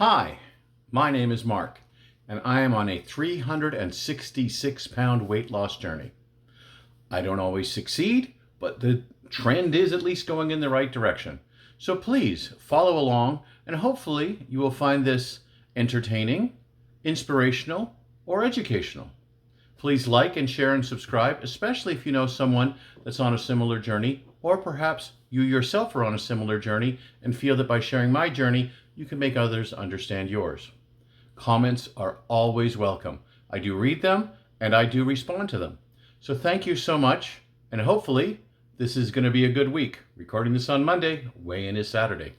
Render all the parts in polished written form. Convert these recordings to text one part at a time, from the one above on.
Hi, my name is Mark, and I am on a 366-pound weight loss journey. I don't always succeed, but the trend is at least going in the right direction. So please follow along, and hopefully you will find this entertaining, inspirational, or educational. Please like and share and subscribe, especially if you know someone that's on a similar journey, or perhaps you yourself are on a similar journey and feel that by sharing my journey, you can make others understand yours. Comments are always welcome. I do read them and I do respond to them. So thank you so much, and hopefully this is going to be a good week. Recording this on Monday, weigh-in is Saturday.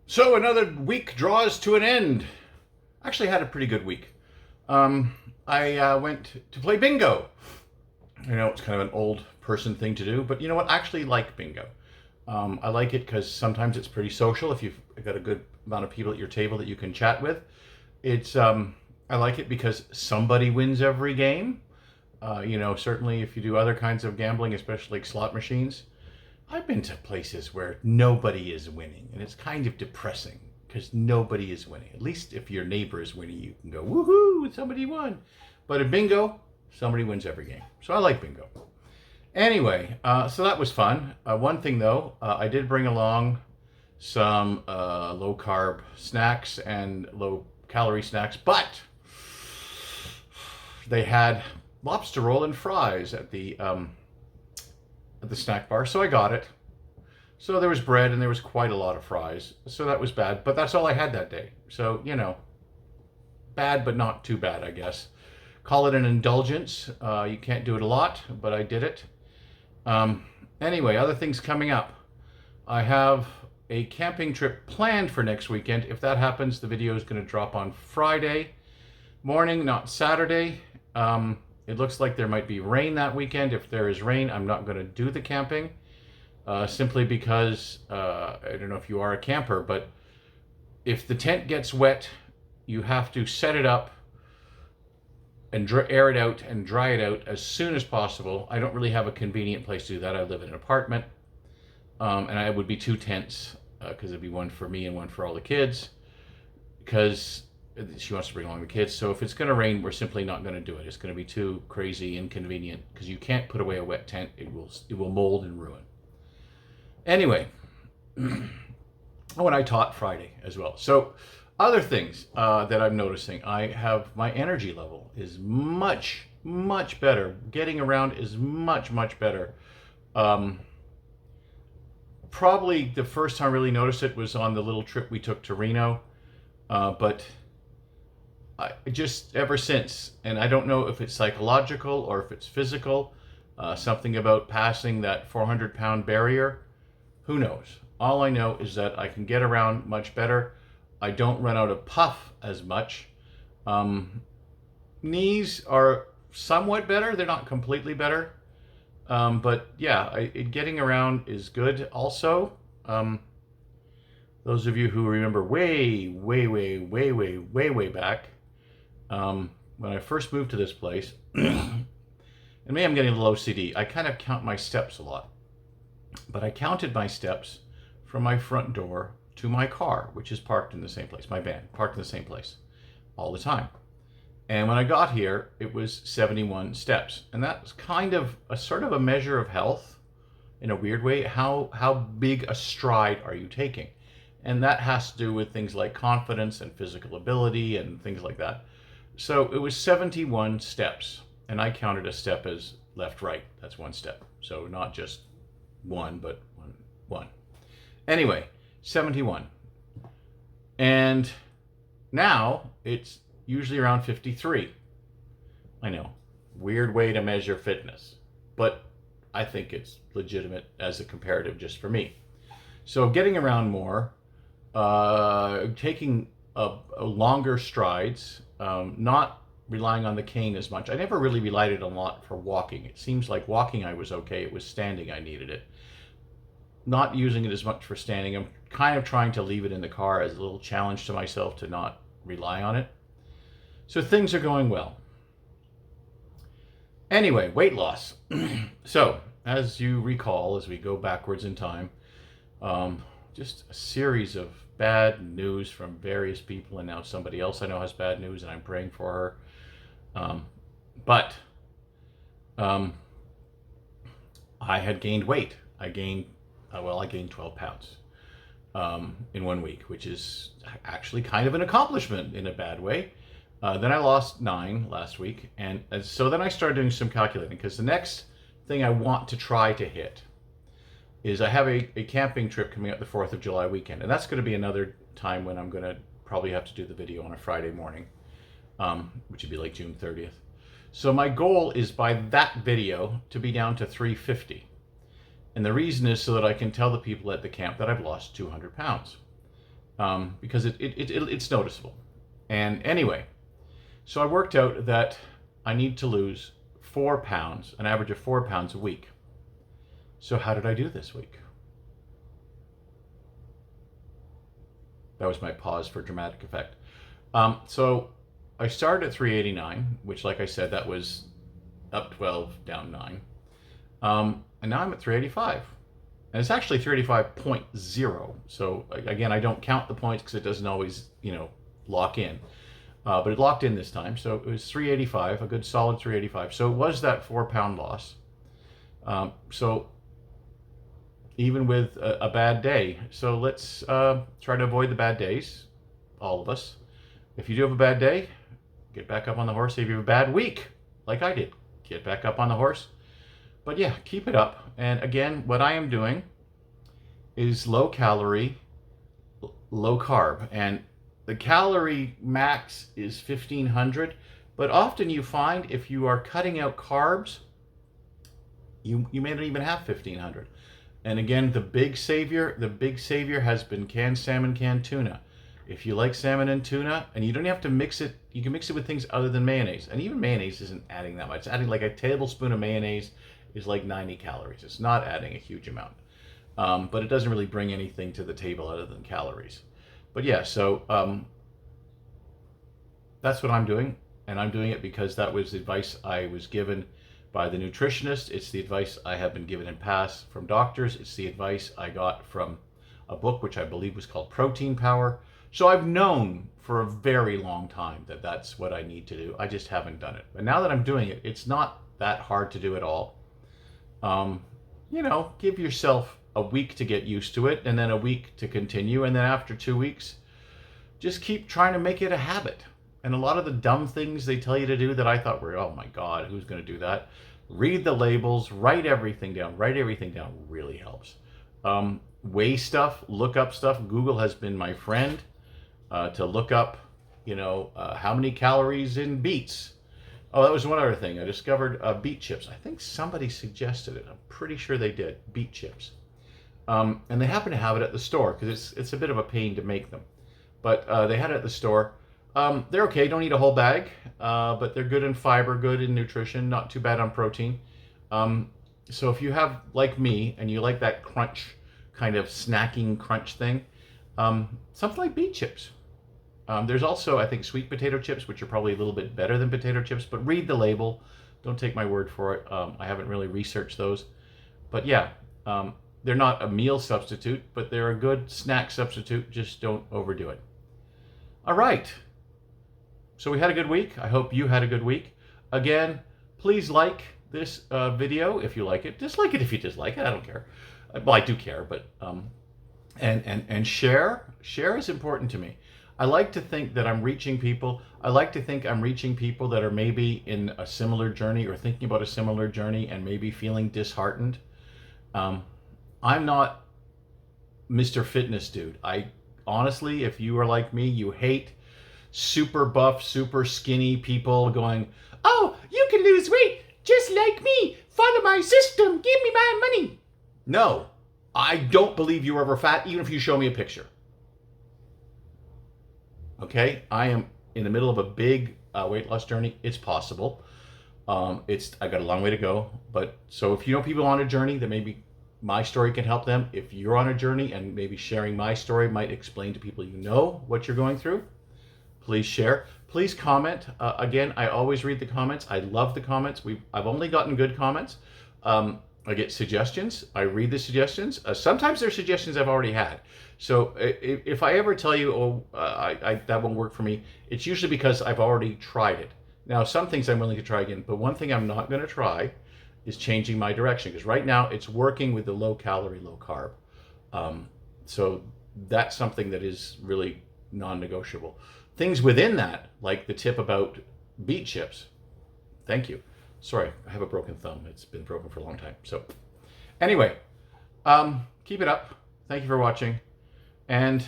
So another week draws to an end. Actually had a pretty good week. I went to play bingo. I know it's kind of an old person thing to do, but you know what? I actually like bingo. I like it because sometimes it's pretty social if you've got a good amount of people at your table that you can chat with. I like it because somebody wins every game. Certainly if you do other kinds of gambling, especially like slot machines, I've been to places where nobody is winning, and it's kind of depressing because nobody is winning. At least if your neighbor is winning, you can go, woohoo, somebody won. But at bingo, somebody wins every game. So I like bingo. Anyway, so that was fun. One thing though, I did bring along some low carb snacks and low calorie snacks, but they had lobster roll and fries at the snack bar, so I got it. So there was bread and there was quite a lot of fries, so that was bad, but that's all I had that day. So, bad but not too bad, I guess. Call it an indulgence. You can't do it a lot, but I did it. Anyway, other things coming up. I have a camping trip planned for next weekend. If that happens, the video is going to drop on Friday morning, not Saturday. It looks like there might be rain that weekend. If there is rain, I'm not going to do the camping, simply because, I don't know if you are a camper, but if the tent gets wet, you have to set it up and air it out and dry it out as soon as possible. I don't really have a convenient place to do that. I live in an apartment, and I would be two tents, because it'd be one for me and one for all the kids, because she wants to bring along the kids. So if it's going to rain, we're simply not going to do it. It's going to be too crazy inconvenient, because you can't put away a wet tent. It will mold and ruin. Anyway, and I taught Friday as well. So other things that I'm noticing, I have my energy level is much, much better. Getting around is much, much better. Probably the first time I really noticed it was on the little trip we took to Reno. But I just ever since, and I don't know if it's psychological or if it's physical, something about passing that 400-pound barrier, who knows? All I know is that I can get around much better. I don't run out of puff as much. Knees are somewhat better. They're not completely better. But yeah, getting around is good also. Those of you who remember way back, when I first moved to this place, and maybe I'm getting a little OCD, I kind of count my steps a lot. But I counted my steps from my front door to my car, which is parked in the same place, my van, parked in the same place all the time. And when I got here, it was 71 steps. And that's kind of a sort of a measure of health in a weird way. How big a stride are you taking? And that has to do with things like confidence and physical ability and things like that. So it was 71 steps. And I counted a step as left, right. That's one step. So not just one, but one. Anyway, 71. And now it's usually around 53. I know, weird way to measure fitness, but I think it's legitimate as a comparative just for me. So getting around more, taking a longer strides, not relying on the cane as much. I never really relied it a lot for walking. It seems like walking I was okay. It was standing I needed it. Not using it as much for standing. I'm kind of trying to leave it in the car as a little challenge to myself to not rely on it. So things are going well. Anyway, weight loss. So, as you recall, as we go backwards in time, just a series of bad news from various people, and now somebody else I know has bad news, and I'm praying for her. But I had gained weight. I gained 12 pounds in 1 week, which is actually kind of an accomplishment in a bad way. Then I lost 9 last week, and so then I started doing some calculating, because the next thing I want to try to hit is I have a camping trip coming up the 4th of July weekend, and that's going to be another time when I'm going to probably have to do the video on a Friday morning, which would be like June 30th. So my goal is by that video to be down to 350. And the reason is so that I can tell the people at the camp that I've lost 200 pounds, because it's noticeable. And anyway, so I worked out that I need to lose 4 pounds, an average of 4 pounds a week. So how did I do this week? That was my pause for dramatic effect. So I started at 389, which, like I said, that was up 12, down 9. And now I'm at 385. And it's actually 385.0. So again, I don't count the points because it doesn't always, lock in. But it locked in this time. So it was 385, a good solid 385. So it was that 4-pound loss. So even with a bad day. So let's try to avoid the bad days, all of us. If you do have a bad day, get back up on the horse. If you have a bad week, like I did, get back up on the horse. But yeah, keep it up. And again, what I am doing is low calorie, low carb. And the calorie max is 1,500. But often you find if you are cutting out carbs, you may not even have 1,500. And again, the big savior has been canned salmon, canned tuna. If you like salmon and tuna, and you don't have to mix it, you can mix it with things other than mayonnaise. And even mayonnaise isn't adding that much. It's adding like a tablespoon of mayonnaise is like 90 calories. It's not adding a huge amount. But it doesn't really bring anything to the table other than calories. But yeah, so that's what I'm doing. And I'm doing it because that was the advice I was given by the nutritionist. It's the advice I have been given in past from doctors. It's the advice I got from a book, which I believe was called Protein Power. So I've known for a very long time that that's what I need to do. I just haven't done it. But now that I'm doing it, it's not that hard to do at all. Give yourself a week to get used to it, and then a week to continue. And then after 2 weeks, just keep trying to make it a habit. And a lot of the dumb things they tell you to do that I thought were, oh my God, who's going to do that? Read the labels, write everything down. Write everything down really helps. Weigh stuff, look up stuff. Google has been my friend to look up, how many calories in beets. Oh, that was one other thing. I discovered beet chips. I think somebody suggested it. I'm pretty sure they did. Beet chips. And they happen to have it at the store because it's a bit of a pain to make them. But they had it at the store. They're okay, don't eat a whole bag, but they're good in fiber, good in nutrition, not too bad on protein. So if you have, like me, and you like that crunch, kind of snacking crunch thing, something like beet chips. There's also, I think, sweet potato chips, which are probably a little bit better than potato chips, but read the label. Don't take my word for it. I haven't really researched those. But yeah, they're not a meal substitute, but they're a good snack substitute. Just don't overdo it. All right. So we had a good week. I hope you had a good week. Again, please like this video if you like it. Dislike it if you dislike it. I don't care. Well, I do care, but and share. Share is important to me. I like to think that I'm reaching people. I like to think I'm reaching people that are maybe in a similar journey or thinking about a similar journey and maybe feeling disheartened. I'm not Mr. Fitness Dude. I honestly, if you are like me, you hate super buff, super skinny people going, oh, you can lose weight just like me. Follow my system. Give me my money. No, I don't believe you were ever fat, even if you show me a picture. Okay, I am in the middle of a big weight loss journey. It's possible. I got a long way to go. But so if you know people on a journey that maybe my story can help them, if you're on a journey and maybe sharing my story might explain to people what you're going through, please share. Please comment. Again, I always read the comments. I love the comments. I've only gotten good comments. I get suggestions. I read the suggestions. Sometimes they're suggestions I've already had. So if I ever tell you, oh, that won't work for me, it's usually because I've already tried it. Now, some things I'm willing to try again, but one thing I'm not going to try is changing my direction, because right now it's working with the low calorie, low carb. So that's something that is really non-negotiable. Things within that, like the tip about beet chips. Thank you. Sorry, I have a broken thumb. It's been broken for a long time. So anyway, keep it up. Thank you for watching. And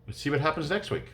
let's see what happens next week.